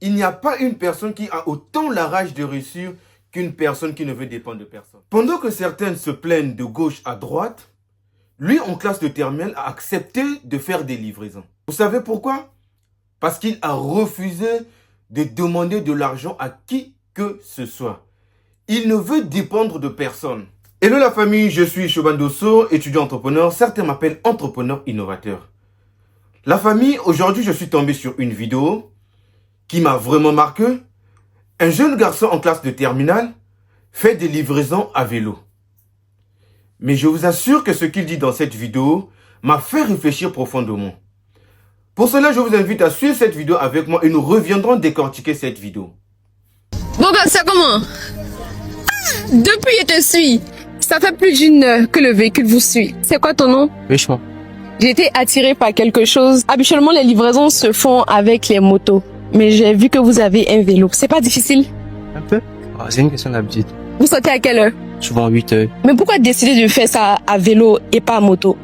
Il n'y a pas une personne qui a autant la rage de réussir qu'une personne qui ne veut dépendre de personne. Pendant que certaines se plaignent de gauche à droite, lui, en classe de terminale, a accepté de faire des livraisons. Vous savez pourquoi? Parce qu'il a refusé de demander de l'argent à qui que ce soit. Il ne veut dépendre de personne. Hello la famille, je suis Shoban Dosso, étudiant entrepreneur. Certains m'appellent entrepreneur innovateur. La famille, aujourd'hui, je suis tombé sur une vidéo qui m'a vraiment marqué. Un jeune garçon en classe de terminale fait des livraisons à vélo. Mais je vous assure que ce qu'il dit dans cette vidéo m'a fait réfléchir profondément. Pour cela, je vous invite à suivre cette vidéo avec moi et nous reviendrons décortiquer cette vidéo. Bon, c'est comment? Depuis je te suis. Ça fait plus d'une heure que le véhicule vous suit. C'est quoi ton nom? Richement. J'ai été attirée par quelque chose. Habituellement, les livraisons se font avec les motos. Mais j'ai vu que vous avez un vélo. C'est pas difficile? Un peu. C'est une question d'habitude. Vous sortez à quelle heure? Souvent 8 heures. Mais pourquoi décider de faire ça à vélo et pas à moto?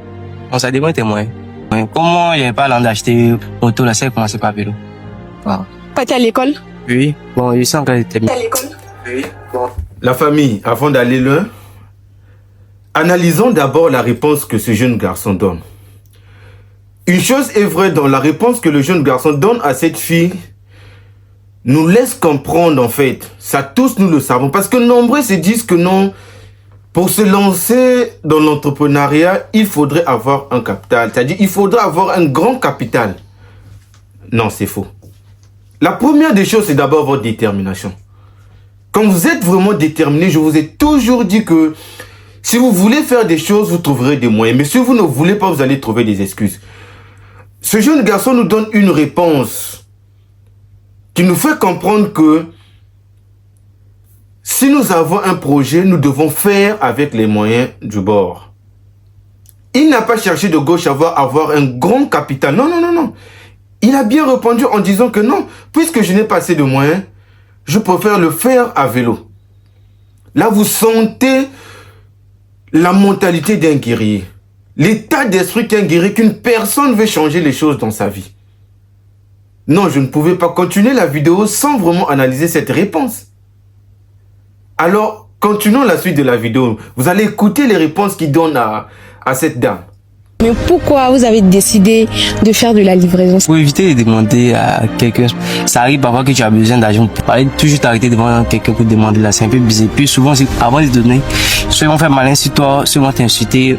Bon, ça dépend des moyens. Comment il n'y avait pas l'an d'acheter moto, là, c'est commencer par vélo. Wow. Pas à l'école? Oui. Bon, je sens qu'elle était bien. À l'école? Oui. Bon. La famille, avant d'aller loin, analysons d'abord la réponse que ce jeune garçon donne. Une chose est vraie dans la réponse que le jeune garçon donne à cette fille, nous laisse comprendre en fait, ça tous nous le savons, parce que nombreux se disent que non, pour se lancer dans l'entrepreneuriat, il faudrait avoir un capital, c'est-à-dire il faudrait avoir un grand capital. Non, c'est faux. La première des choses, c'est d'abord votre détermination. Quand vous êtes vraiment déterminé, je vous ai toujours dit que si vous voulez faire des choses, vous trouverez des moyens. Mais si vous ne voulez pas, vous allez trouver des excuses. Ce jeune garçon nous donne une réponse qui nous fait comprendre que si nous avons un projet, nous devons faire avec les moyens du bord. Il n'a pas cherché de gauche à avoir un grand capital. Non, non, non, non. Il a bien répondu en disant que non, puisque je n'ai pas assez de moyens, je préfère le faire à vélo. Là, vous sentez la mentalité d'un guerrier. L'état d'esprit qu'un guerrier, qu'une personne veut changer les choses dans sa vie. Non, je ne pouvais pas continuer la vidéo sans vraiment analyser cette réponse. Alors, continuons la suite de la vidéo. Vous allez écouter les réponses qu'il donne à cette dame. Mais pourquoi vous avez décidé de faire de la livraison? Pour éviter de demander à quelqu'un, ça arrive parfois que tu as besoin d'argent. Pour aller toujours t'arrêter devant quelqu'un pour demander là, c'est un peu bizarre. Puis souvent, avant de donner, soit ils vont faire malin sur toi, soit ils vont t'insulter.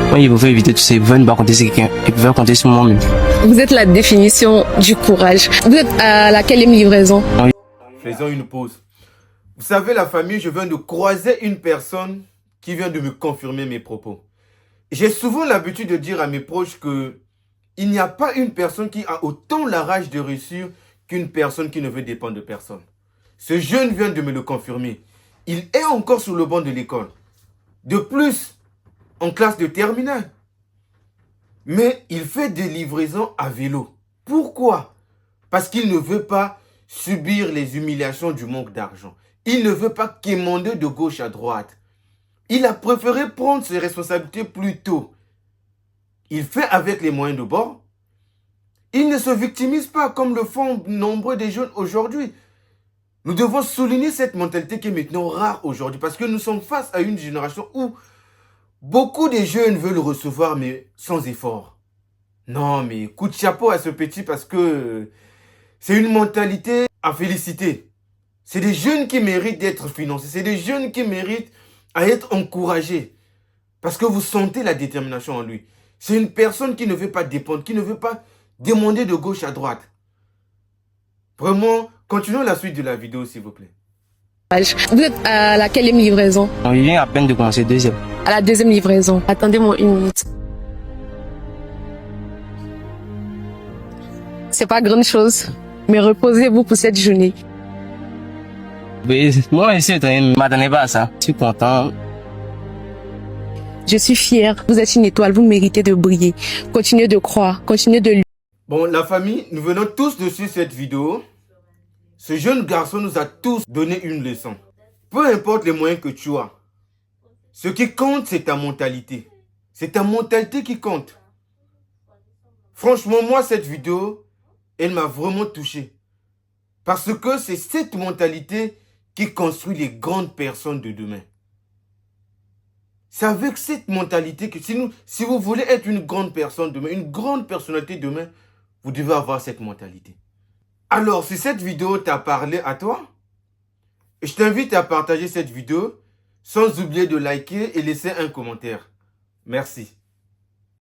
Moi, il faut éviter tout ça. Ils veulent ne pas compter sur quelqu'un. Ils peuvent compter sur moi-même. Vous êtes la définition du courage. Vous êtes à la quelle livraison? Oui. Faisons une pause. Vous savez, la famille, je viens de croiser une personne qui vient de me confirmer mes propos. J'ai souvent l'habitude de dire à mes proches que il n'y a pas une personne qui a autant la rage de réussir qu'une personne qui ne veut dépendre de personne. Ce jeune vient de me le confirmer. Il est encore sur le banc de l'école. De plus, en classe de terminale. Mais il fait des livraisons à vélo. Pourquoi? Parce qu'il ne veut pas subir les humiliations du manque d'argent. Il ne veut pas quémander de gauche à droite. Il a préféré prendre ses responsabilités plus tôt. Il fait avec les moyens de bord. Il ne se victimise pas comme le font nombreux des jeunes aujourd'hui. Nous devons souligner cette mentalité qui est maintenant rare aujourd'hui parce que nous sommes face à une génération où beaucoup de jeunes veulent recevoir mais sans effort. Non mais coup de chapeau à ce petit parce que c'est une mentalité à féliciter. C'est des jeunes qui méritent d'être financés. C'est des jeunes qui méritent à être encouragés. Parce que vous sentez la détermination en lui. C'est une personne qui ne veut pas dépendre, qui ne veut pas demander de gauche à droite. Vraiment, continuons la suite de la vidéo, s'il vous plaît. Vous êtes à la quelle livraison? On vient à peine de commencer deuxième. À la deuxième livraison. Attendez-moi une minute. C'est pas grande chose, mais reposez-vous pour cette journée. Oui, moi ici, je ne m'attendais pas à ça. Je suis content. Je suis fière. Vous êtes une étoile, vous méritez de briller. Continuez de croire, continuez de... Bon, la famille, nous venons tous de suivre cette vidéo. Ce jeune garçon nous a tous donné une leçon. Peu importe les moyens que tu as, ce qui compte, c'est ta mentalité. C'est ta mentalité qui compte. Franchement, moi, cette vidéo, elle m'a vraiment touché. Parce que c'est cette mentalité qui construit les grandes personnes de demain. C'est avec cette mentalité que si vous voulez être une grande personne demain, une grande personnalité demain, vous devez avoir cette mentalité. Alors, si cette vidéo t'a parlé à toi, je t'invite à partager cette vidéo sans oublier de liker et laisser un commentaire. Merci.